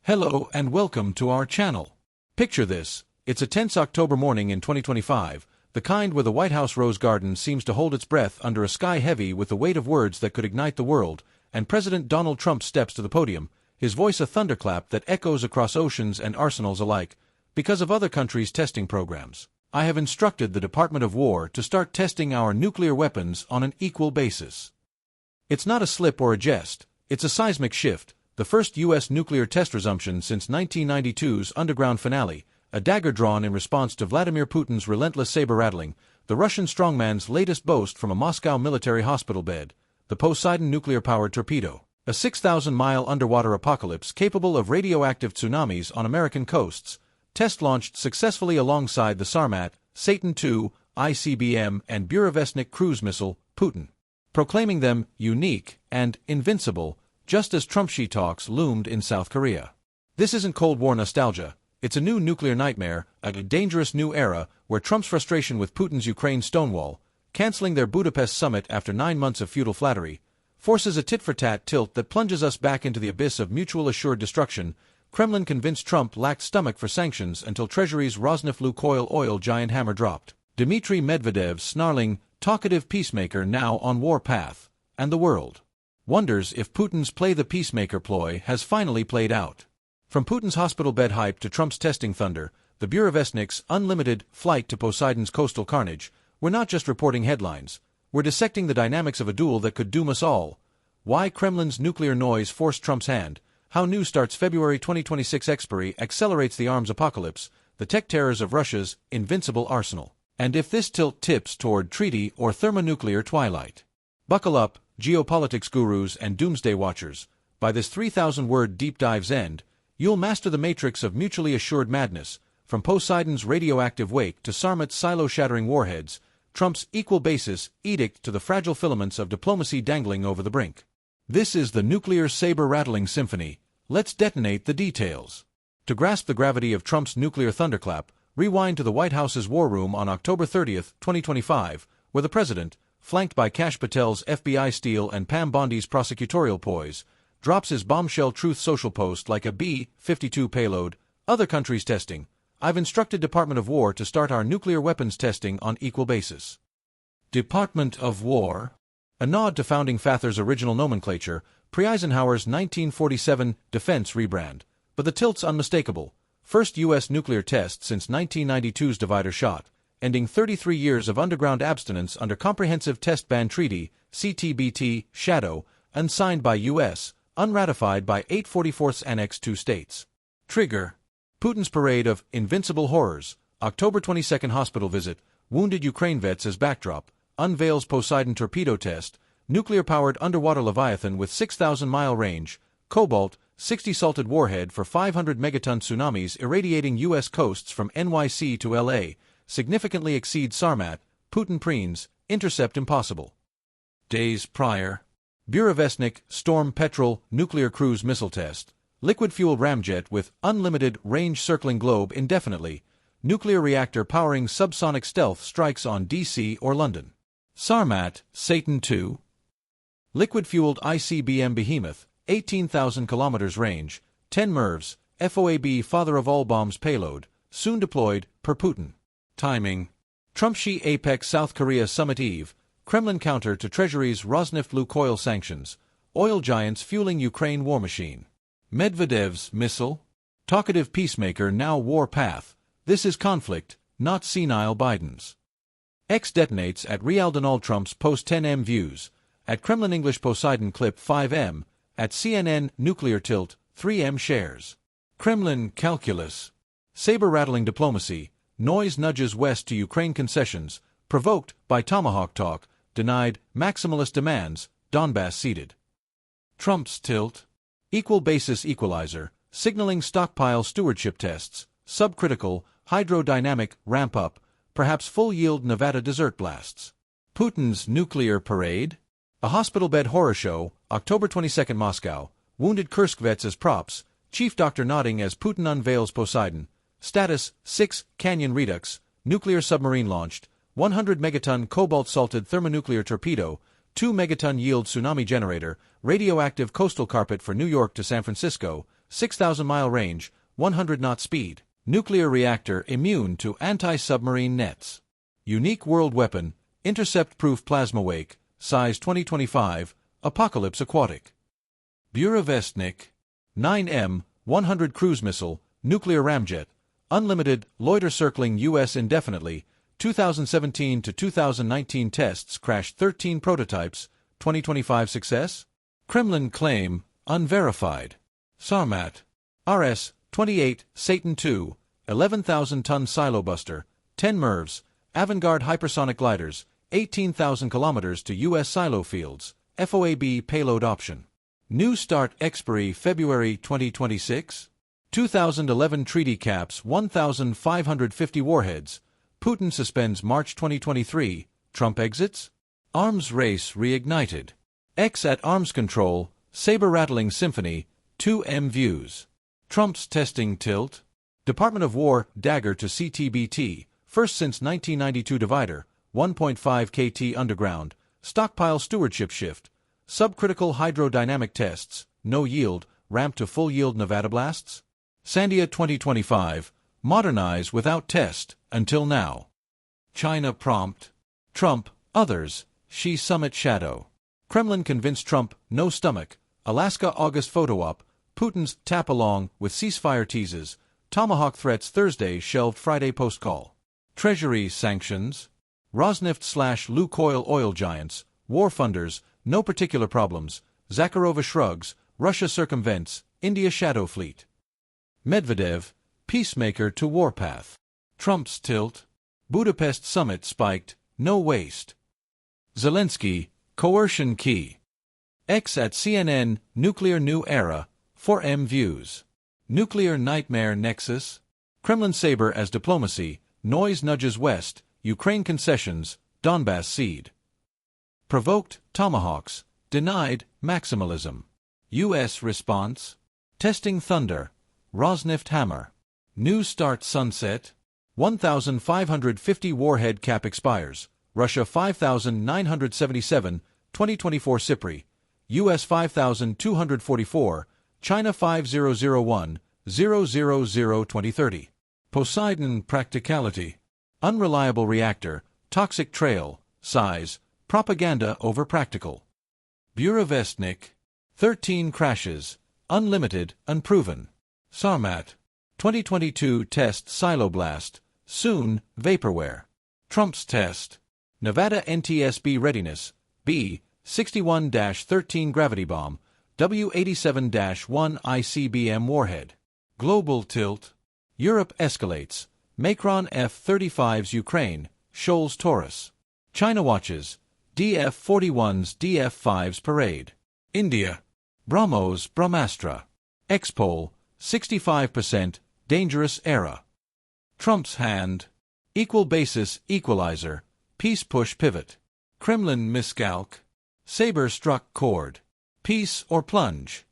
Hello and welcome to our channel. Picture this, it's a tense October morning in 2025, the kind where the White House Rose Garden seems to hold its breath under a sky heavy with the weight of words that could ignite the world, and President Donald Trump steps to the podium, his voice a thunderclap that echoes across oceans and arsenals alike, because of other countries' testing programs. I have instructed the Department of War to start testing our nuclear weapons on an equal basis. It's not a slip or a jest, it's a seismic shift. The first U.S. nuclear test resumption since 1992's underground finale, a dagger drawn in response to Vladimir Putin's relentless saber-rattling, the Russian strongman's latest boast from a Moscow military hospital bed, the Poseidon nuclear-powered torpedo, a 6,000-mile underwater apocalypse capable of radioactive tsunamis on American coasts, test-launched successfully alongside the Sarmat, Satan II, ICBM, and Burevestnik cruise missile, Putin, proclaiming them unique and invincible, just as Trump-Xi talks loomed in South Korea. This isn't Cold War nostalgia, it's a new nuclear nightmare, a dangerous new era where Trump's frustration with Putin's Ukraine stonewall, canceling their Budapest summit after 9 months of futile flattery, forces a tit-for-tat tilt that plunges us back into the abyss of mutual assured destruction. Kremlin convinced Trump lacked stomach for sanctions until Treasury's Rosneft-Lukoil oil giant hammer dropped. Dmitry Medvedev's snarling, talkative peacemaker now on war path, and the world wonders if Putin's play the peacemaker ploy has finally played out. From Putin's hospital bed hype to Trump's testing thunder, the Burevestnik's unlimited flight to Poseidon's coastal carnage, we're not just reporting headlines, we're dissecting the dynamics of a duel that could doom us all. Why Kremlin's nuclear noise forced Trump's hand, how New START's February 2026 expiry accelerates the arms apocalypse, the tech terrors of Russia's invincible arsenal, and if this tilt tips toward treaty or thermonuclear twilight. Buckle up, geopolitics gurus and doomsday watchers. By this 3,000-word deep dive's end, you'll master the matrix of mutually assured madness, from Poseidon's radioactive wake to Sarmat's silo-shattering warheads, Trump's equal basis edict to the fragile filaments of diplomacy dangling over the brink. This is the nuclear saber-rattling symphony. Let's detonate the details. To grasp the gravity of Trump's nuclear thunderclap, rewind to the White House's war room on October 30, 2025, where the president, flanked by Kash Patel's FBI steel and Pam Bondi's prosecutorial poise, drops his bombshell Truth Social post like a B-52 payload. Other countries testing. I've instructed Department of War to start our nuclear weapons testing on equal basis. Department of War? A nod to founding Father's original nomenclature, pre-Eisenhower's 1947 defense rebrand. But the tilt's unmistakable. First U.S. nuclear test since 1992's divider shot, ending 33 years of underground abstinence under Comprehensive Test Ban Treaty, CTBT, Shadow, unsigned by U.S., unratified by 844th Annex II states. Trigger. Putin's parade of invincible horrors, October 22 hospital visit, wounded Ukraine vets as backdrop, unveils Poseidon torpedo test, nuclear-powered underwater Leviathan with 6,000-mile range, Cobalt, 60 salted warhead for 500 megaton tsunamis irradiating U.S. coasts from NYC to L.A., significantly exceeds Sarmat, Putin preens, intercept impossible. Days prior. Burevestnik Storm Petrel nuclear cruise missile test, liquid-fueled ramjet with unlimited range circling globe indefinitely, nuclear reactor powering subsonic stealth strikes on D.C. or London. Sarmat, Satan II. Liquid-fueled ICBM behemoth, 18,000 kilometers range, 10 MIRVs, FOAB father of all bombs payload, soon deployed, per Putin. Timing. Trump-Xi Apex South Korea Summit Eve, Kremlin counter to Treasury's Rosneft-Lukoil sanctions, oil giants fueling Ukraine war machine. Medvedev's missile? Talkative peacemaker now war path. This is conflict, not senile Biden's. X detonates at Real Donald Trump's post-10M views, at Kremlin English Poseidon clip 5M, at CNN nuclear tilt 3M shares. Kremlin calculus. Saber-rattling diplomacy. Noise nudges west to Ukraine concessions, provoked by Tomahawk talk, denied maximalist demands, Donbass ceded. Trump's tilt. Equal basis equalizer, signaling stockpile stewardship tests, subcritical, hydrodynamic ramp-up, perhaps full-yield Nevada desert blasts. Putin's nuclear parade? A hospital bed horror show, October 22 Moscow, wounded Kursk vets as props, chief doctor nodding as Putin unveils Poseidon. Status, 6, Canyon Redux, nuclear submarine launched, 100 megaton cobalt-salted thermonuclear torpedo, 2 megaton yield tsunami generator, radioactive coastal carpet for New York to San Francisco, 6,000-mile range, 100-knot speed. Nuclear reactor immune to anti-submarine nets. Unique world weapon, intercept-proof plasma wake, size 2025, Apocalypse Aquatic. Burevestnik, 9M, 100 cruise missile, nuclear ramjet, unlimited, loiter circling U.S. indefinitely, 2017 to 2019 tests crashed 13 prototypes, 2025 success? Kremlin claim, unverified. Sarmat, RS-28, Satan II, 11,000-ton silo buster, 10 MIRVs, Avangard hypersonic gliders, 18,000 kilometers to U.S. silo fields, FOAB payload option. New start expiry February 2026? 2011 treaty caps 1,550 warheads. Putin suspends March 2023. Trump exits? Arms race reignited. X at arms control, saber-rattling symphony, 2M views. Trump's testing tilt? Department of War dagger to CTBT, first since 1992 divider, 1.5 KT underground, stockpile stewardship shift, subcritical hydrodynamic tests, no yield, ramp to full yield Nevada blasts? Sandia 2025, modernize without test, until now. China prompt. Trump, others, Xi summit shadow. Kremlin convinced Trump, no stomach, Alaska August photo op, Putin's tap along with ceasefire teases, Tomahawk threats Thursday shelved Friday post call. Treasury sanctions. Rosneft/Lukoil oil giants, war funders, no particular problems, Zakharova shrugs, Russia circumvents, India shadow fleet. Medvedev, peacemaker to warpath. Trump's tilt. Budapest summit spiked, no waste. Zelensky, coercion key. X at CNN, nuclear new era, 4M views. Nuclear nightmare nexus. Kremlin saber as diplomacy, noise nudges west, Ukraine concessions, Donbass cede. Provoked, tomahawks, denied, maximalism. U.S. response. Testing thunder, Rosneft hammer. New start sunset. 1,550 warhead cap expires, Russia 5,977, 2024 SIPRI, U.S. 5,244, China 5,001, 000 2030. Poseidon practicality. Unreliable reactor, toxic trail, size, propaganda over practical. Burevestnik, 13 crashes, unlimited, unproven. Sarmat, 2022 test silo blast, soon, vaporware. Trump's test. Nevada NTSB readiness, B, 61-13 gravity bomb, W87-1 ICBM warhead. Global tilt. Europe escalates. Macron F-35s Ukraine, Scholz Taurus. China watches. DF-41s DF-5s parade. India. BrahMos Brahmastra. Expol, 65%, dangerous era. Trump's hand. Equal basis equalizer, peace push pivot. Kremlin miscalc. Saber struck chord. Peace or plunge.